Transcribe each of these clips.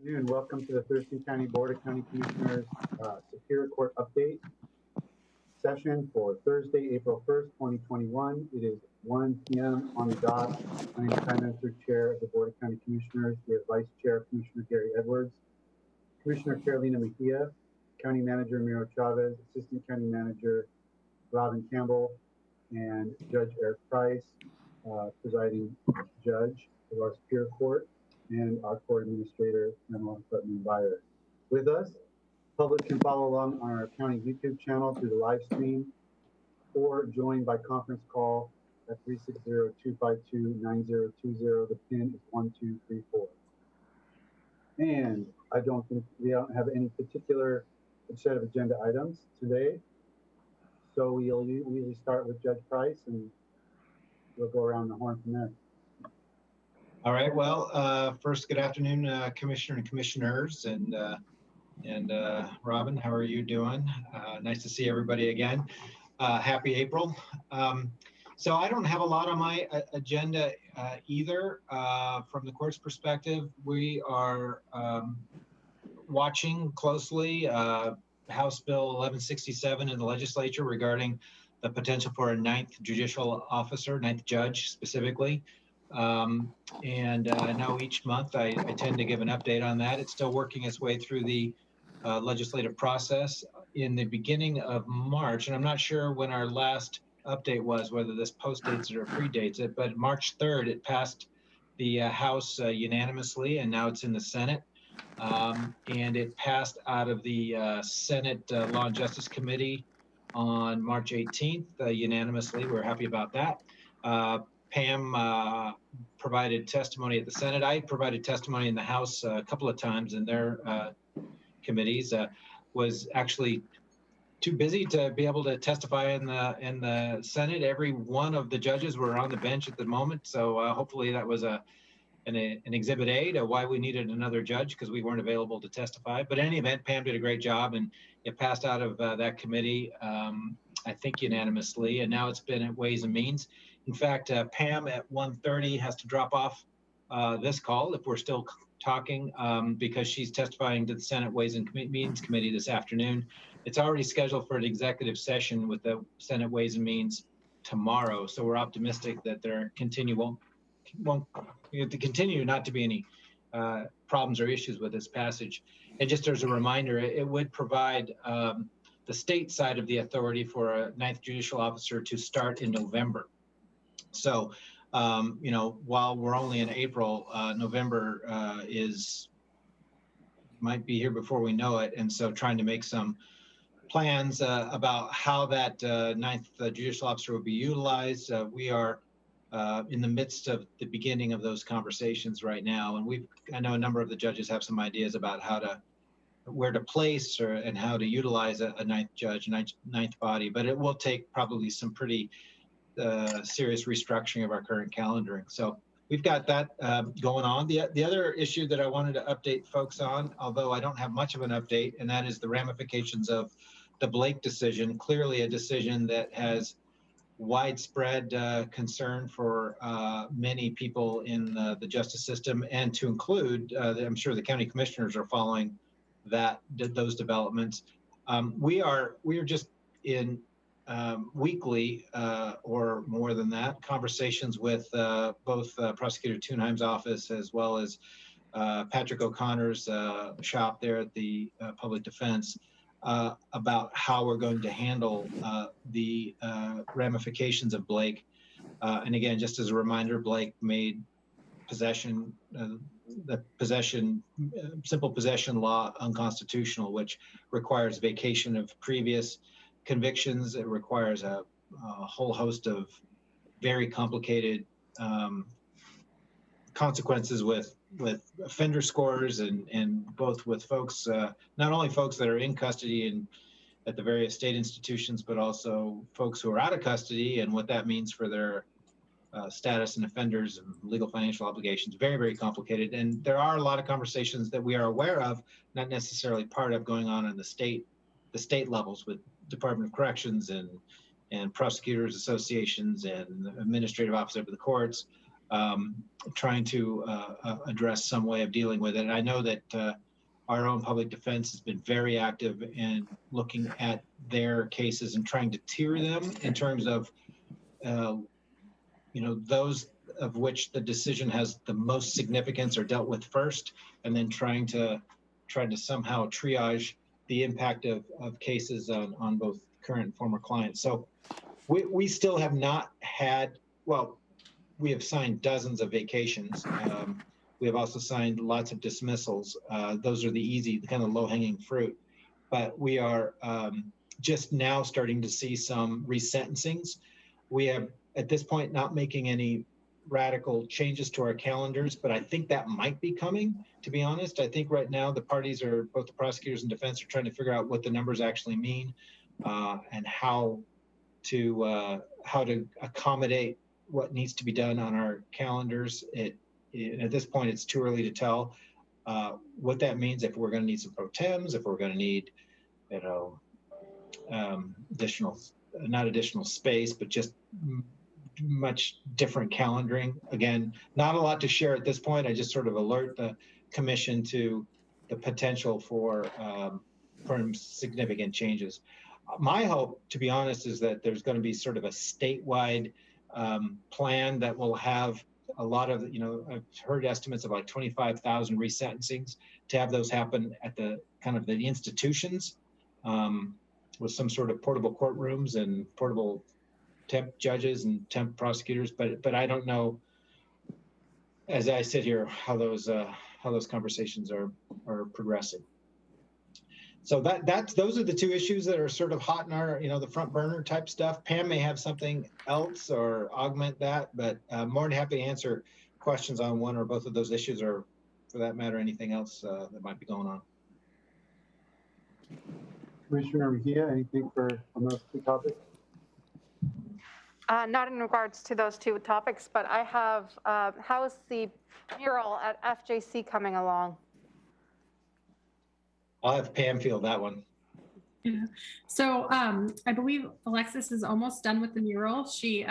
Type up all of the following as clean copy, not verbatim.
Afternoon. Welcome to the Thurston County Board of County Commissioners Superior Court Update session for Thursday, April 1st, 2021. It is 1 p.m. on the dot. I am Time Manager Chair of the Board of County Commissioners. We have Vice Chair Commissioner Gary Edwards, Commissioner Carolina Mejia, County Manager Miro Chavez, Assistant County Manager Robin Campbell, and Judge Eric Price, presiding judge of our Superior Court, and our court administrator, Pamela Putnam-Byers. With us, public can follow along on our county YouTube channel through the live stream or join by conference call at 360-252-9020. The PIN is 1234. And I don't think we don't have any particular set of agenda items today. So we usually start with Judge Price and we'll go around the horn from there. All right. Well, first, good afternoon, Commissioner and Commissioners, and Robin. How are you doing? Nice to see everybody again. Happy April. So I don't have a lot on my agenda either. From the court's perspective, we are watching closely House Bill 1167 in the legislature regarding the potential for a ninth judicial officer, ninth judge specifically. And I know each month I tend to give an update on that. It's still working its way through the legislative process. In the beginning of March, and I'm not sure when our last update was, whether this postdates it or predates it, but March 3rd, it passed the House unanimously, and now it's in the Senate. And it passed out of the Senate Law and Justice Committee on March 18th unanimously. We're happy about that. Pam provided testimony at the Senate. I provided testimony in the House a couple of times in their committees. Was actually too busy to be able to testify in the Senate. Every one of the judges were on the bench at the moment, so hopefully that was an exhibit A to why we needed another judge, because we weren't available to testify. But in any event, Pam did a great job, and it passed out of that committee, I think unanimously, and now it's been at Ways and Means. In fact, Pam at 1:30 has to drop off this call if we're still talking, because she's testifying to the Senate Ways and Means Committee this afternoon. It's already scheduled for an executive session with the Senate Ways and Means tomorrow, so we're optimistic that there won't continue not to be any problems or issues with this passage. And just as a reminder, it would provide the state side of the authority for a ninth judicial officer to start in November. So, you know, while we're only in April, November might be here before we know it. And so trying to make some plans about how that ninth judicial officer will be utilized. We are in the midst of the beginning of those conversations right now. And I know a number of the judges have some ideas about where to place and how to utilize a ninth judge, ninth body, but it will take probably some pretty serious restructuring of our current calendaring. So we've got that going on. The other issue that I wanted to update folks on, although I don't have much of an update, and that is the ramifications of the Blake decision. Clearly a decision that has widespread concern for many people in the justice system, and to include, I'm sure the county commissioners are following those developments. We are just in weekly or more than that conversations with both Prosecutor Thunheim's office as well as Patrick O'Connor's shop there at the Public Defense about how we're going to handle the ramifications of Blake. And again, just as a reminder, Blake made simple possession law unconstitutional, which requires vacation of previous convictions. It requires a whole host of very complicated consequences with offender scores and both with folks, not only folks that are in custody and at the various state institutions, but also folks who are out of custody and what that means for their status and offenders and legal financial obligations. Very, very complicated. And there are a lot of conversations that we are aware of, not necessarily part of, going on in the state levels with Department of Corrections and prosecutors associations and administrative office of the courts trying to address some way of dealing with it. And I know that our own public defense has been very active in looking at their cases and trying to tier them in terms of, those of which the decision has the most significance are dealt with first, and then trying to somehow triage the impact of cases on both current and former clients. So we still have not had, well, we have signed dozens of vacations. We have also signed lots of dismissals. Those are the easy, the kind of low-hanging fruit. But we are just now starting to see some resentencings. We have, at this point, not making any radical changes to our calendars, but I think that might be coming, to be honest. I think right now the parties are, both the prosecutors and defense, are trying to figure out what the numbers actually mean and how to accommodate what needs to be done on our calendars. At this point, it's too early to tell what that means, if we're going to need some pro tems, if we're going to need, not additional space, but just much different calendaring. Again, not a lot to share at this point. I just sort of alert the commission to the potential for significant changes. My hope, to be honest, is that there's going to be sort of a statewide plan that will have a lot of, I've heard estimates of like 25,000 resentencings, to have those happen at the kind of the institutions with some sort of portable courtrooms and portable temp judges and temp prosecutors. But I don't know, as I sit here, how those conversations are progressing. So those are the two issues that are sort of hot in our, the front burner type stuff. Pam may have something else or augment that, but I'm more than happy to answer questions on one or both of those issues, or for that matter, anything else that might be going on. Commissioner Mejia, anything on those two topics? Not in regards to those two topics, but I have, how is the mural at FJC coming along? I'll have Pam field that one. Yeah. So I believe Alexis is almost done with the mural. She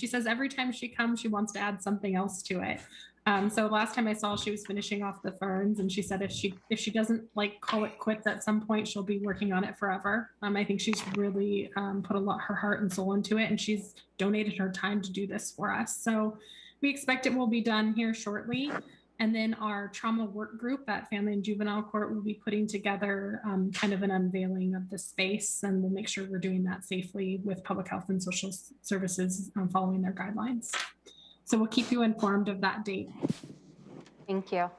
says every time she comes, she wants to add something else to it. So last time I saw, she was finishing off the ferns, and she said if she doesn't call it quits at some point, she'll be working on it forever. I think she's really put her heart and soul into it, and she's donated her time to do this for us. So we expect it will be done here shortly. And then our trauma work group at Family and Juvenile Court will be putting together kind of an unveiling of the space, and we'll make sure we're doing that safely with public health and social services following their guidelines. So we'll keep you informed of that date. Thank you.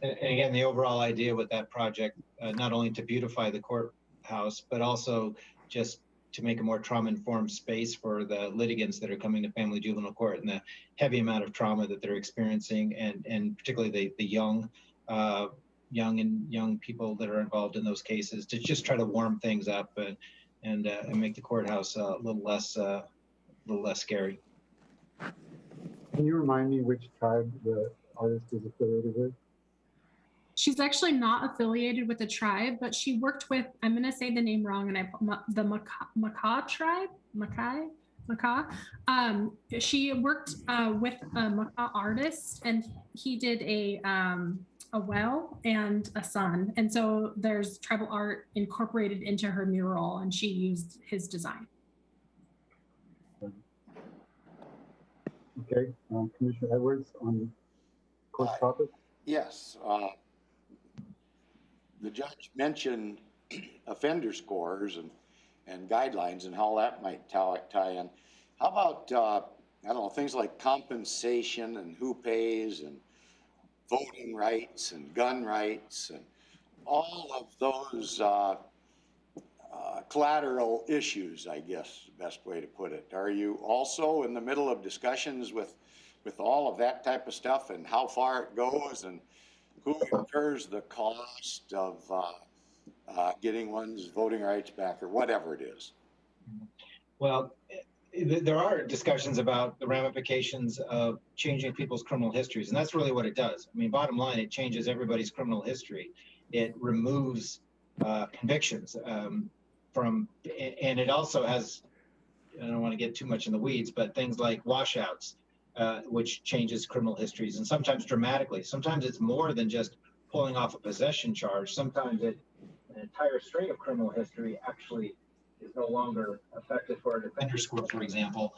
And again, the overall idea with that project, not only to beautify the courthouse, but also just to make a more trauma-informed space for the litigants that are coming to Family Juvenile Court, and the heavy amount of trauma that they're experiencing, and particularly the young people that are involved in those cases, to just try to warm things up and make the courthouse a little less scary. Can you remind me which tribe the artist is affiliated with? She's actually not affiliated with a tribe, but she worked with, I'm going to say the name wrong, and the Makah tribe, Makah. She worked with a Makah artist, and he did a well and a sun. And so there's tribal art incorporated into her mural, and she used his design. Okay, Commissioner Edwards on court topic. Yes. The judge mentioned offender scores and guidelines and how that might tie in. How about, I don't know, things like compensation and who pays and voting rights and gun rights and all of those collateral issues, I guess, the best way to put it. Are you also in the middle of discussions with all of that type of stuff, and how far it goes, and who incurs the cost of getting one's voting rights back, or whatever it is? Well, there are discussions about the ramifications of changing people's criminal histories, and that's really what it does. I mean, bottom line, it changes everybody's criminal history. It removes convictions and it also has, I don't want to get too much in the weeds, but things like washouts, which changes criminal histories, and sometimes dramatically. Sometimes it's more than just pulling off a possession charge. Sometimes an entire string of criminal history actually is no longer effective for a defender score, for example,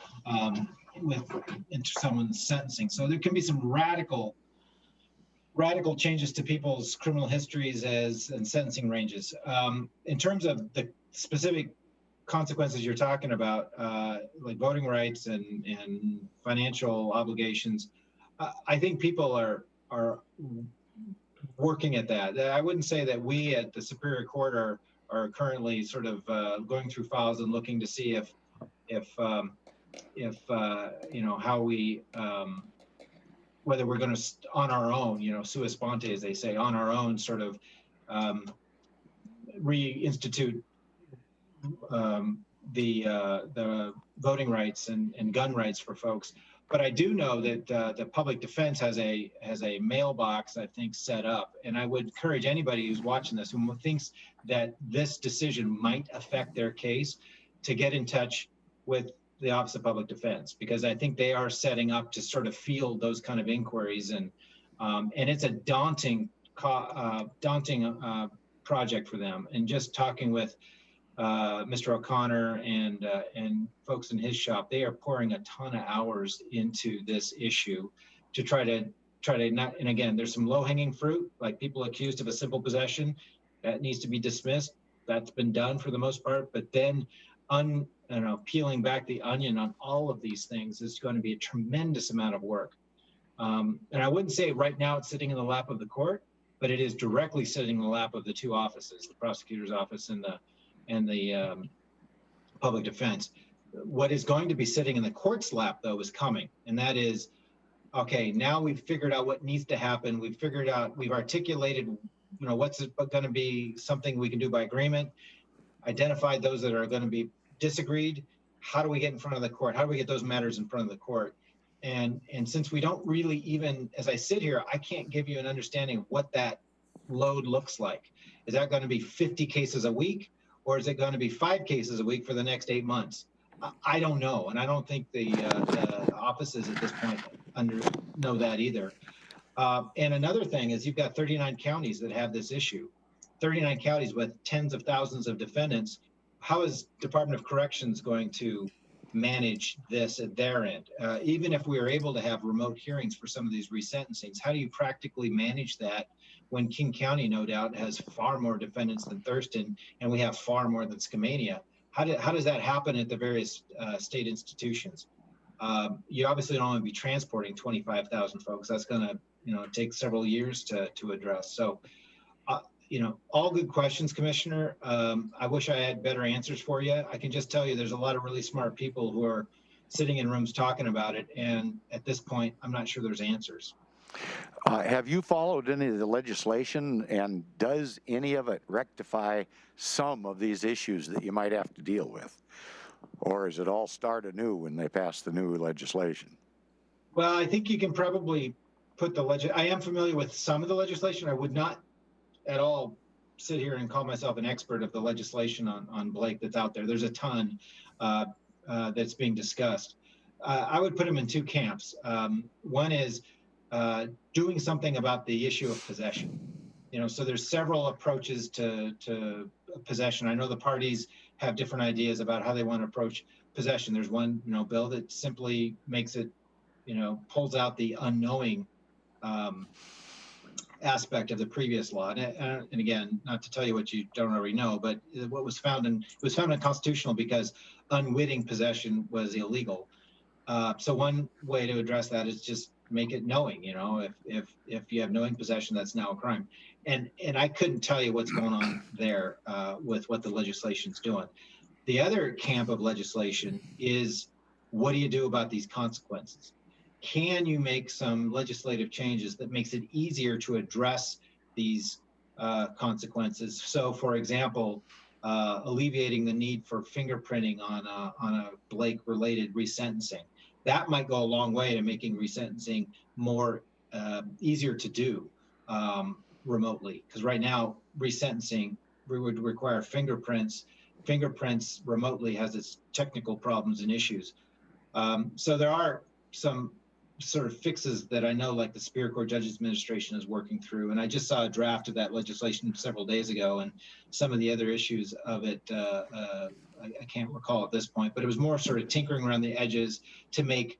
into someone's sentencing. So there can be some radical changes to people's criminal histories and sentencing ranges. In terms of the specific consequences you're talking about, like voting rights and financial obligations, I think people are working at that. I wouldn't say that we at the Superior Court are currently sort of going through files and looking to see if you know, how we whether we're going to on our own, you know, sua sponte, as they say, on our own, sort of reinstitute the voting rights and gun rights for folks. But I do know that the public defense has a mailbox, I think, set up, and I would encourage anybody who's watching this who thinks that this decision might affect their case to get in touch with the Office of Public Defense, because I think they are setting up to sort of field those kind of inquiries, and it's a daunting project for them. And just talking with Mr. O'Connor and folks in his shop, they are pouring a ton of hours into this issue to try to not. And again, there's some low-hanging fruit, like people accused of a simple possession that needs to be dismissed. That's been done for the most part, but then peeling back the onion on all of these things is going to be a tremendous amount of work. And I wouldn't say right now it's sitting in the lap of the court, but it is directly sitting in the lap of the two offices, the prosecutor's office and the public defense. What is going to be sitting in the court's lap, though, is coming, and that is, okay, now we've figured out what needs to happen. We've articulated, you know, what's going to be something we can do by agreement, identified those that are going to be disagreed. How do we get in front of the court? How do we get those matters in front of the court? And since we don't really even, as I sit here, I can't give you an understanding of what that load looks like. Is that going to be 50 cases a week, or is it going to be 5 cases a week for the next 8 months? I don't know, and I don't think the offices at this point know that either. And another thing is, you've got 39 counties that have this issue, 39 counties with tens of thousands of defendants. How is Department of Corrections going to manage this at their end? Even if we are able to have remote hearings for some of these resentencings, how do you practically manage that when King County, no doubt, has far more defendants than Thurston, and we have far more than Skamania? How does that happen at the various state institutions? You obviously don't want to be transporting 25,000 folks. That's going to, you know, take several years to address. So, you know, all good questions, Commissioner. I wish I had better answers for you. I can just tell you there's a lot of really smart people who are sitting in rooms talking about it, and at this point, I'm not sure there's answers. Have you followed any of the legislation, and does any of it rectify some of these issues that you might have to deal with? Or is it all start anew when they pass the new legislation? Well, I think you can probably put I am familiar with some of the legislation. I would not at all sit here and call myself an expert of the legislation on Blake that's out there. There's a ton that's being discussed. I would put them in 2 camps. One is doing something about the issue of possession. You know, so there's several approaches to possession. I know the parties have different ideas about how they want to approach possession. There's one, you know, bill that simply makes it, you know, pulls out the unknowing aspect of the previous law. And again, not to tell you what you don't already know, but what was found it was found unconstitutional because unwitting possession was illegal. So one way to address that is just make it knowing. You know, if you have knowing possession, that's now a crime. And I couldn't tell you what's going on there with what the legislation's doing. The other camp of legislation is, what do you do about these consequences? Can you make some legislative changes that makes it easier to address these consequences? So, for example, alleviating the need for fingerprinting on a Blake-related resentencing. That might go a long way to making resentencing more easier to do remotely. Because right now, resentencing would require fingerprints. Fingerprints remotely has its technical problems and issues. So there are some sort of fixes that I know like the Superior Court Judges Administration is working through. And I just saw a draft of that legislation several days ago, and some of the other issues of it, I can't recall at this point, but it was more sort of tinkering around the edges to make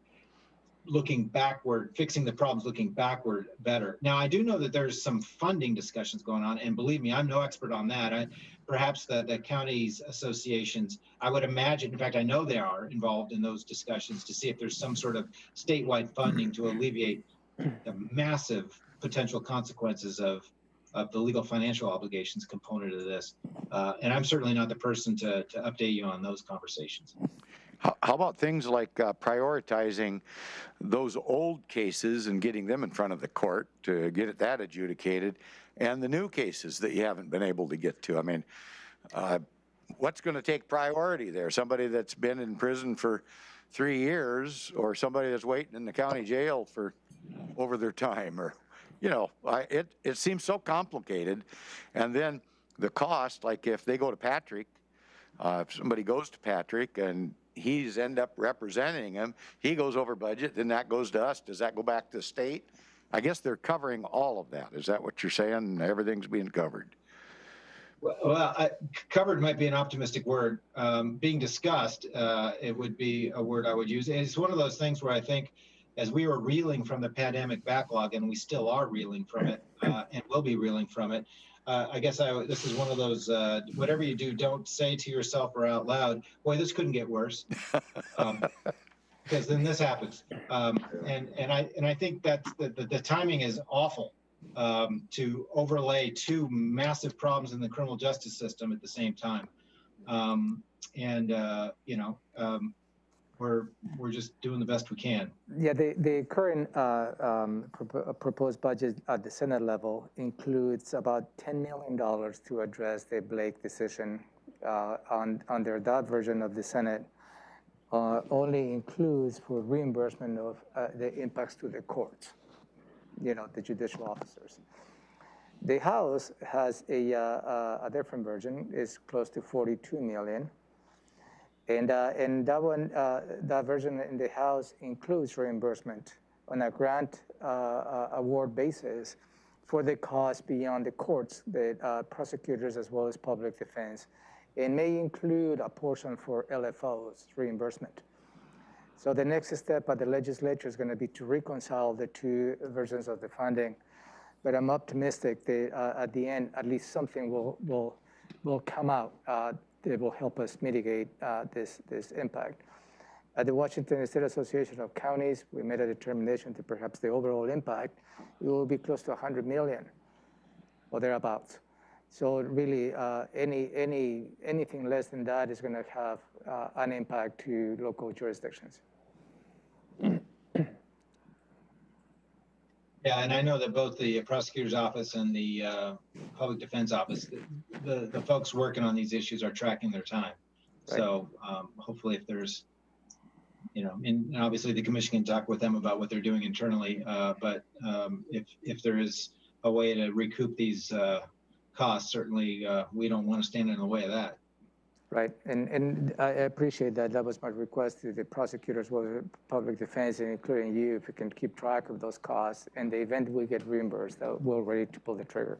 looking backward, fixing the problems looking backward better. Now, I do know that there's some funding discussions going on, and believe me, I'm no expert on that. Perhaps the counties associations, I would imagine, in fact, I know they are involved in those discussions to see if there's some sort of statewide funding to alleviate the massive potential consequences of the legal financial obligations component of this. And I'm certainly not the person to update you on those conversations. How about things like prioritizing those old cases and getting them in front of the court to get that adjudicated, and the new cases that you haven't been able to get to? I mean, what's going to take priority there? Somebody that's been in prison for 3 years, or somebody that's waiting in the county jail for over their time? Or, you know, it seems so complicated. And then the cost, like if they go to Patrick, if somebody goes to Patrick and he's end up representing him, he goes over budget, then that goes to us. Does that go back to the state? I guess they're covering all of that. Is that what you're saying? Everything's being covered? Well, covered might be an optimistic word. Being discussed, it would be a word I would use. It's one of those things where I think as we were reeling from the pandemic backlog, and we still are reeling from it, and will be reeling from it, I guess this is one of those, whatever you do, don't say to yourself or out loud, boy, this couldn't get worse. Because then this happens. And I think that's the timing is awful, to overlay two massive problems in the criminal justice system at the same time. You know, we're just doing the best we can. Yeah, the current proposed budget at the Senate level includes about $10 million to address the Blake decision. Under that version of the Senate, only includes for reimbursement of the impacts to the courts, you know, the judicial officers. The House has a different version, is close to 42 million. And that one, that version in the House includes reimbursement on a grant award basis for the costs beyond the courts, the prosecutors as well as public defense. It may include a portion for LFOs reimbursement. So the next step at the legislature is going to be to reconcile the two versions of the funding. But I'm optimistic that at the end, at least something will come out that will help us mitigate this impact. At the Washington State Association of Counties, we made a determination that perhaps the overall impact will be close to 100 million or thereabouts. So really, anything less than that is going to have an impact to local jurisdictions. Yeah, and I know that both the prosecutor's office and the public defense office, the folks working on these issues are tracking their time. Right. So hopefully if there's, you know, and obviously the commission can talk with them about what they're doing internally, but if there is a way to recoup these costs, certainly we don't want to stand in the way of that. Right, and I appreciate that. That was my request to the prosecutors, well, public defense, and including you, if you can keep track of those costs. And the event we get reimbursed, we're ready to pull the trigger.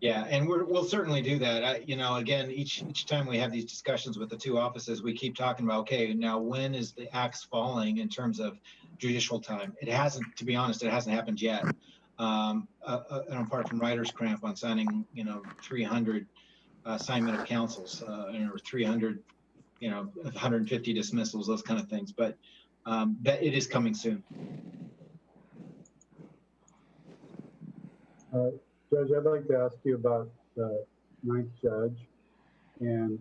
Yeah, and we'll certainly do that. You know, again, each time we have these discussions with the two offices, we keep talking about, okay, now when is the axe falling in terms of judicial time? It hasn't, to be honest, it hasn't happened yet. And apart from writer's cramp on signing, you know, 300 assignment of counsels, or 300, you know, 150 dismissals, those kind of things. But that it is coming soon. Judge, I'd like to ask you about the ninth judge, and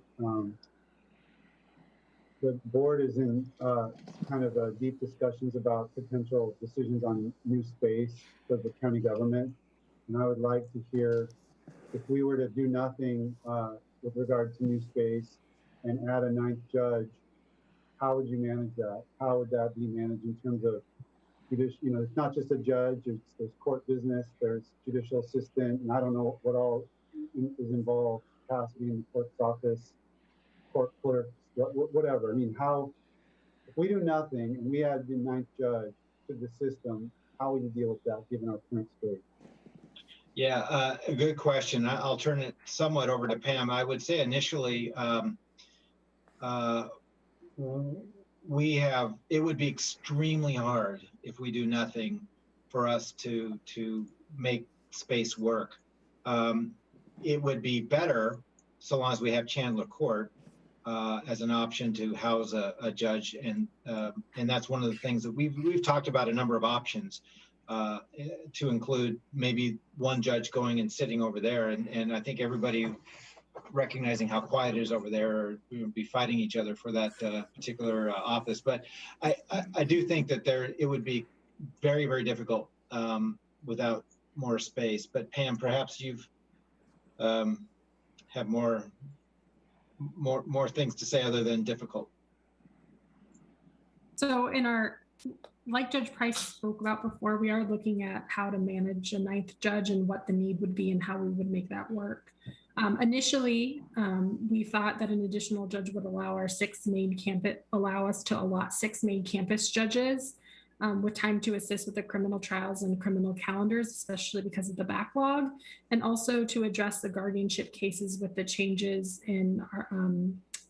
the board is in kind of deep discussions about potential decisions on new space for the county government, and I would like to hear, if we were to do nothing with regard to new space and add a ninth judge, how would you manage that? How would that be managed in terms of, you know, it's not just a judge, there's court business, there's judicial assistant, and I don't know what all is involved, capacity in the clerk's office, court clerks, whatever. I mean, how, we do nothing and we add the ninth judge to the system, how would you deal with that given our current state? Yeah, a good question. I'll turn it somewhat over to Pam. I would say initially, it would be extremely hard if we do nothing for us to make space work. It would be better so long as we have Chandler Court as an option to house a judge, and that's one of the things that we've talked about, a number of options to include maybe one judge going and sitting over there, and I think everybody recognizing how quiet it is over there, or we would be fighting each other for that particular office. But I do think that it would be very, very difficult without more space. But Pam, perhaps you've have more things to say other than difficult. So like Judge Price spoke about before, we are looking at how to manage a ninth judge and what the need would be and how we would make that work. Initially, we thought that an additional judge would allow us to allot 6 main campus judges with time to assist with the criminal trials and criminal calendars, especially because of the backlog, and also to address the guardianship cases with the changes in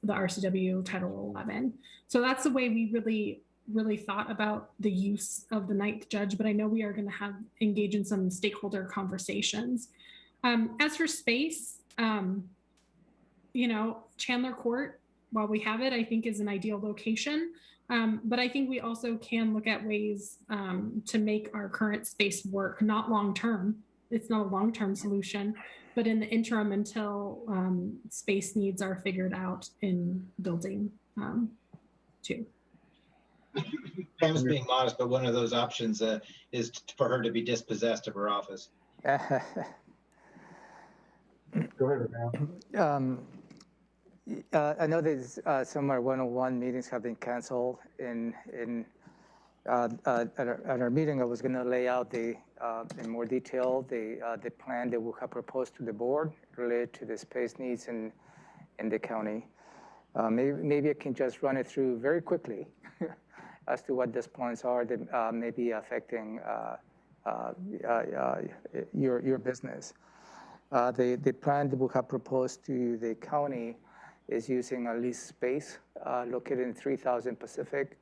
the RCW Title 11. So that's the way we really thought about the use of the ninth judge, but I know we are going to engage in some stakeholder conversations. As for space, Chandler Court, while we have it, I think is an ideal location. But I think we also can look at ways to make our current space work, not long-term. It's not a long-term solution, but in the interim until space needs are figured out in building 2. Pam's being modest, but one of those options is for her to be dispossessed of her office. Go ahead, Pam. I know there's some of our one-on-one meetings have been canceled. At our meeting, I was going to lay out in more detail the plan that we have proposed to the board related to the space needs in the county. Maybe I can just run it through very quickly as to what these plans are that may be affecting your business. The plan that we have proposed to the county is using a leased space located in 3000 Pacific,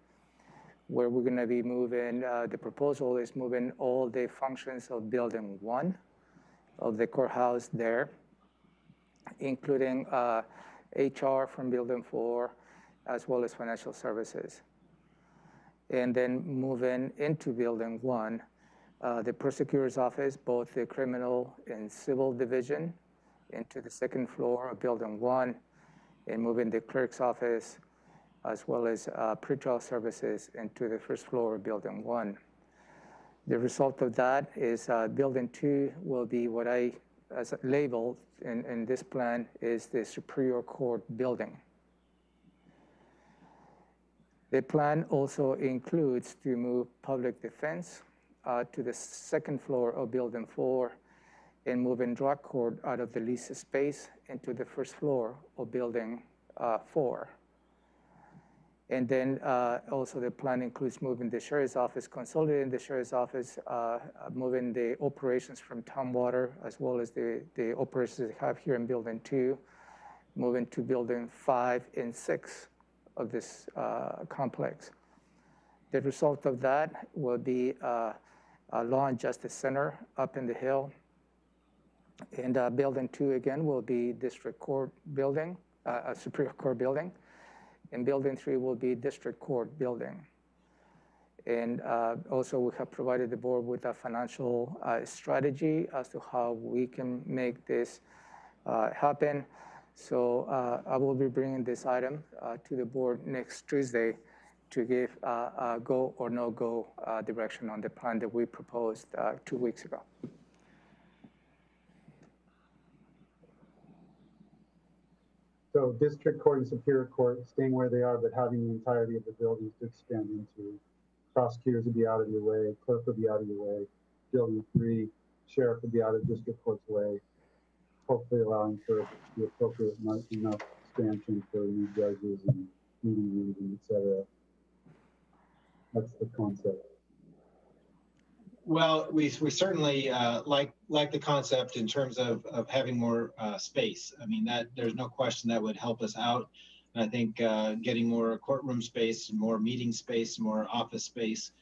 where we're going to be moving, the proposal is moving all the functions of building 1 of the courthouse there, including HR from building 4, as well as financial services. And then moving into building 1, the prosecutor's office, both the criminal and civil division, into the 2nd floor of building 1, and moving the clerk's office, as well as pretrial services into the 1st floor of building 1. The result of that is building 2 will be what I labeled in this plan is the Superior Court building. The plan also includes to move public defense to the 2nd floor of building 4 and moving drug court out of the leased space into the 1st floor of building 4. And then also the plan includes moving the sheriff's office, consolidating the sheriff's office, moving the operations from town water, as well as the operations they have here in building 2, moving to building 5 and 6 of this complex. The result of that will be a Law and Justice Center up in the hill. And building 2 again will be District Court building, Superior Court building. And building 3 will be District Court building. And also we have provided the board with a financial strategy as to how we can make this happen. So I will be bringing this item to the board next Tuesday to give a go or no go direction on the plan that we proposed 2 weeks ago. So District Court and Superior Court staying where they are, but having the entirety of the buildings to expand into. Prosecutors would be out of your way, clerk would be out of your way. Building 3, sheriff would be out of District Court's way. Hopefully allowing for the appropriate enough expansion for new judges and meeting rooms and et cetera. That's the concept. Well, we certainly like the concept in terms of having more space. I mean, that there's no question that would help us out. And I think getting more courtroom space, more meeting space, more office space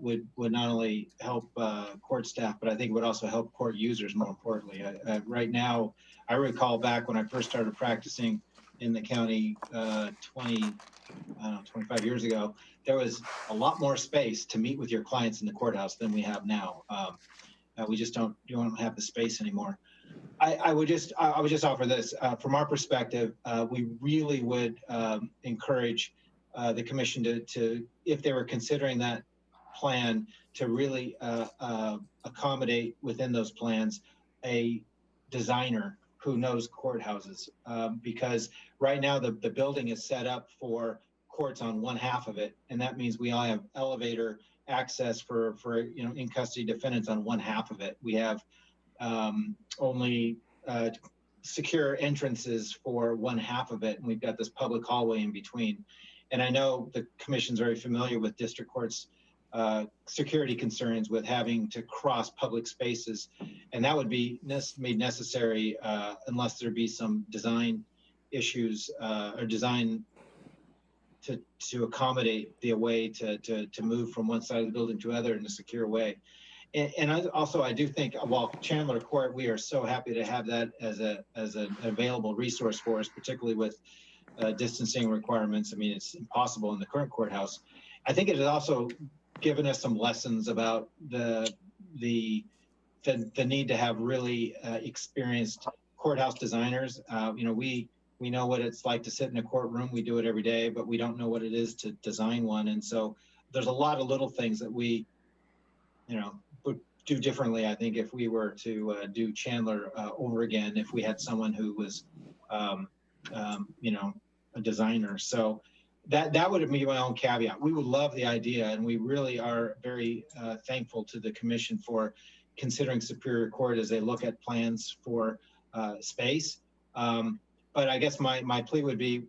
would not only help court staff, but I think would also help court users more importantly. Right now, I recall back when I first started practicing in the county 25 years ago, there was a lot more space to meet with your clients in the courthouse than we have now. We just don't have the space anymore. I would just offer this from our perspective. We really would encourage the commission to, if they were considering that plan, to really accommodate within those plans a designer who knows courthouses, because right now the building is set up for courts on one half of it, and that means we all have elevator access for in custody defendants on one half of it. We have only secure entrances for one half of it, and we've got this public hallway in between. And I know the commission's very familiar with district courts security concerns with having to cross public spaces, and that would be made necessary unless there be some design issues or design to accommodate the way to move from one side of the building to other in a secure way. And I do think, while Chandler Court, we are so happy to have that as an available resource for us, particularly with distancing requirements. I mean, it's impossible in the current courthouse. I think it has also given us some lessons about the need to have really experienced courthouse designers. We know what it's like to sit in a courtroom. We do it every day, but we don't know what it is to design one. And so there's a lot of little things that we, would do differently, I think, if we were to do Chandler over again, if we had someone who was, a designer. So that would be my own caveat. We would love the idea, and we really are very thankful to the commission for considering Superior Court as they look at plans for space. But I guess my plea would be,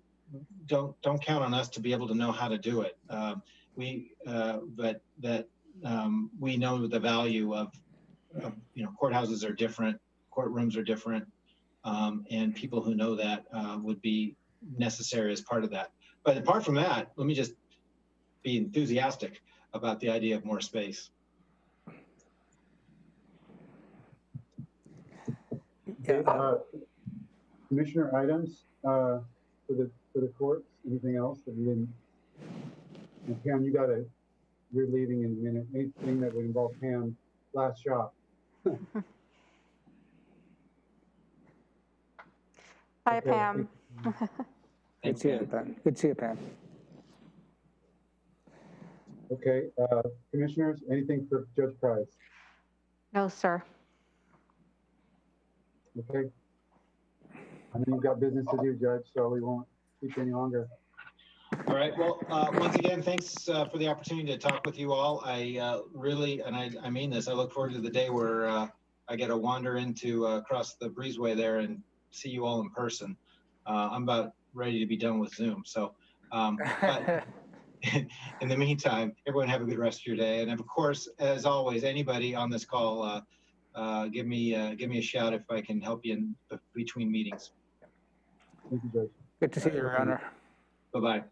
don't count on us to be able to know how to do it. We know the value of courthouses are different, courtrooms are different, and people who know that would be necessary as part of that. But apart from that, let me just be enthusiastic about the idea of more space. Okay, Commissioner items for the courts. Anything else that we didn't? And Pam, you're leaving in a minute. Anything that would involve Pam, last shot. Hi, Okay, Pam. Good to see you, Pam. Good to see you, Pam. Okay, commissioners, anything for Judge Price? No, sir. Okay. I know you've got business to do, Judge, so we won't keep you any longer. All right. Well, once again, thanks for the opportunity to talk with you all. I really, and I mean this, I look forward to the day where I get to wander into across the breezeway there and see you all in person. I'm about ready to be done with Zoom. So, but in the meantime, everyone have a good rest of your day. And of course, as always, anybody on this call, give me a shout if I can help you in between meetings. Thank you, Judge. Good to see you, Your Honor. Bye-bye.